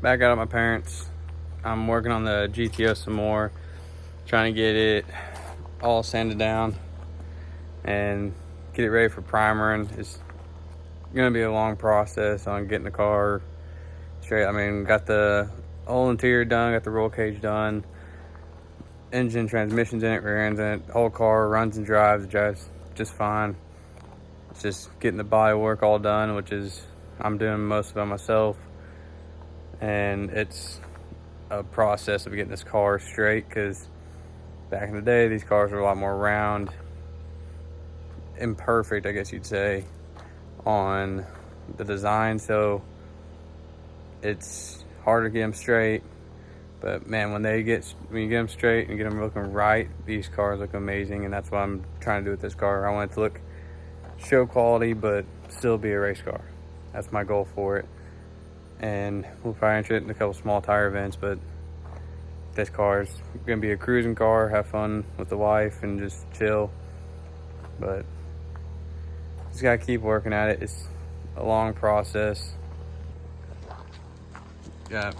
back out at my parents'. I'm working on the GTO some more, trying to get it all sanded down and get it ready for primering. It's gonna be a long process on getting the car straight. I mean, got the whole interior done, got the roll cage done, engine, transmissions in it, rear ends in it, the whole car runs and drives just fine. It's just getting the body work all done, which is I'm doing most of it myself, and it's a process of getting this car straight, because back in the day these cars were a lot more round, imperfect I guess you'd say, on the design, so it's harder to get them straight. But man, when you get them straight and get them looking right, these cars look amazing, and that's what I'm trying to do with this car. I want it to look show quality but still be a race car. That's my goal for it. And we'll probably enter it in a couple small tire events, but this car is gonna be a cruising car, have fun with the wife and just chill. But just gotta keep working at it. It's a long process. Got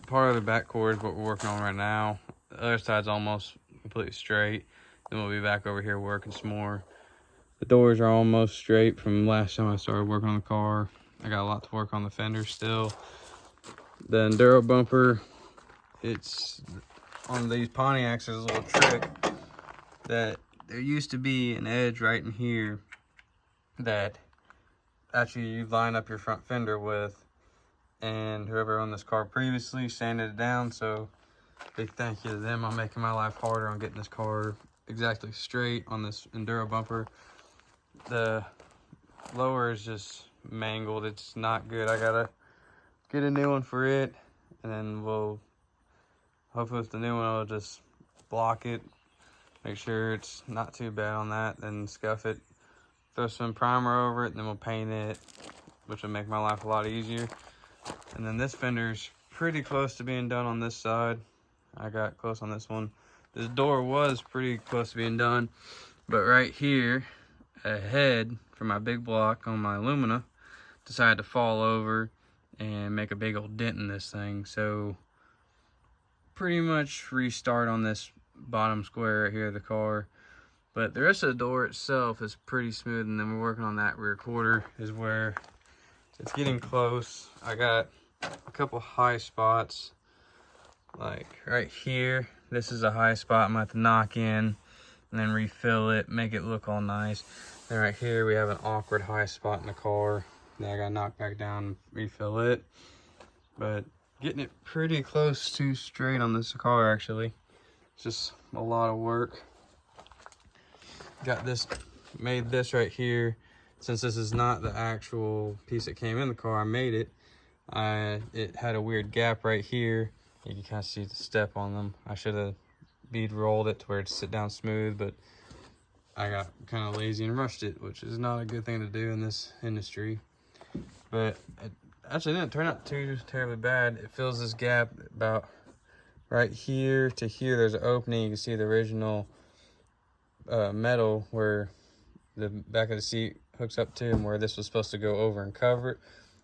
part of the back cord is what we're working on right now. The other side's almost completely straight. Then we'll be back over here working some more. The doors are almost straight from last time I started working on the car. I got a lot to work on the fender still. The Enduro bumper, it's on these Pontiacs, there's a little trick that there used to be an edge right in here that actually you line up your front fender with, and whoever owned this car previously sanded it down, so big thank you to them on making my life harder on getting this car exactly straight on this Enduro bumper. The lower is just mangled, it's not good. I gotta get a new one for it, and then we'll hopefully with the new one I'll just block it, make sure it's not too bad on that, then scuff it, throw some primer over it, and then we'll paint it, which will make my life a lot easier. And then this fender's pretty close to being done on this side. I got close on this one. This door was pretty close to being done, but right here a head from my big block on my Lumina decided to fall over and make a big old dent in this thing, so pretty much restart on this bottom square right here of the car. But the rest of the door itself is pretty smooth, and then we're working on that rear quarter is where it's getting close. I got a couple high spots, like right here. This is a high spot I'm gonna have to knock in and then refill it, make it look all nice. Then right here we have an awkward high spot in the car that I gotta knock back down and refill it. But getting it pretty close to straight on this car, actually. It's just a lot of work. Got this, made this right here. Since this is not the actual piece that came in the car, I made it. It had a weird gap right here. You can kind of see the step on them. I should have bead rolled it to where it sit down smooth, but I got kind of lazy and rushed it, which is not a good thing to do in this industry. But it actually didn't turn out too terribly bad. It fills this gap about right here to here. There's an opening. You can see the original metal where the back of the seat hooks up to, and where this was supposed to go over and cover it.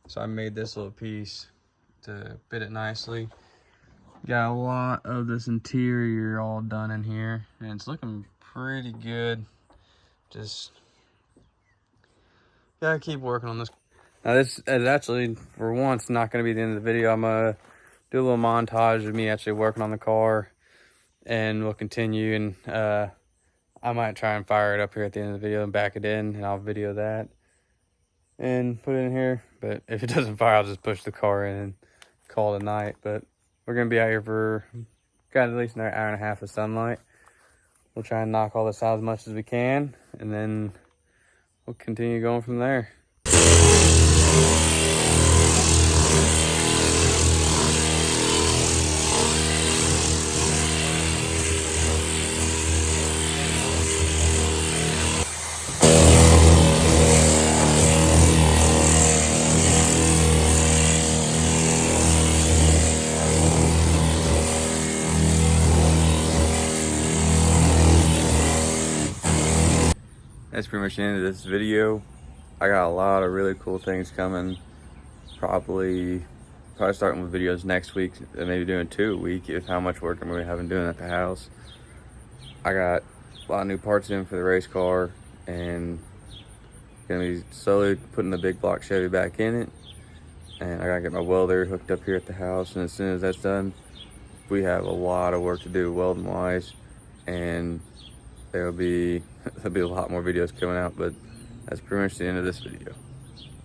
So I made this little piece to fit it nicely. Got a lot of this interior all done in here, and it's looking pretty good. Just gotta keep working on this. Now this is actually, for once, not gonna be the end of the video. I'm gonna do a little montage of me actually working on the car, and we'll continue, and I might try and fire it up here at the end of the video and back it in, and I'll video that and put it in here. But if it doesn't fire, I'll just push the car in and call it a night. But we're gonna be out here for, got at least another hour and a half of sunlight. We'll try and knock all this out as much as we can, and then we'll continue going from there. That's pretty much the end of this video. I got a lot of really cool things coming. Probably probably starting with videos next week, and maybe doing 2 a week if how much work I'm going to have doing at the house. I got a lot of new parts in for the race car, and gonna be slowly putting the big block Chevy back in it. And I gotta get my welder hooked up here at the house, and as soon as that's done, we have a lot of work to do welding wise, and there'll be a lot more videos coming out, but that's pretty much the end of this video.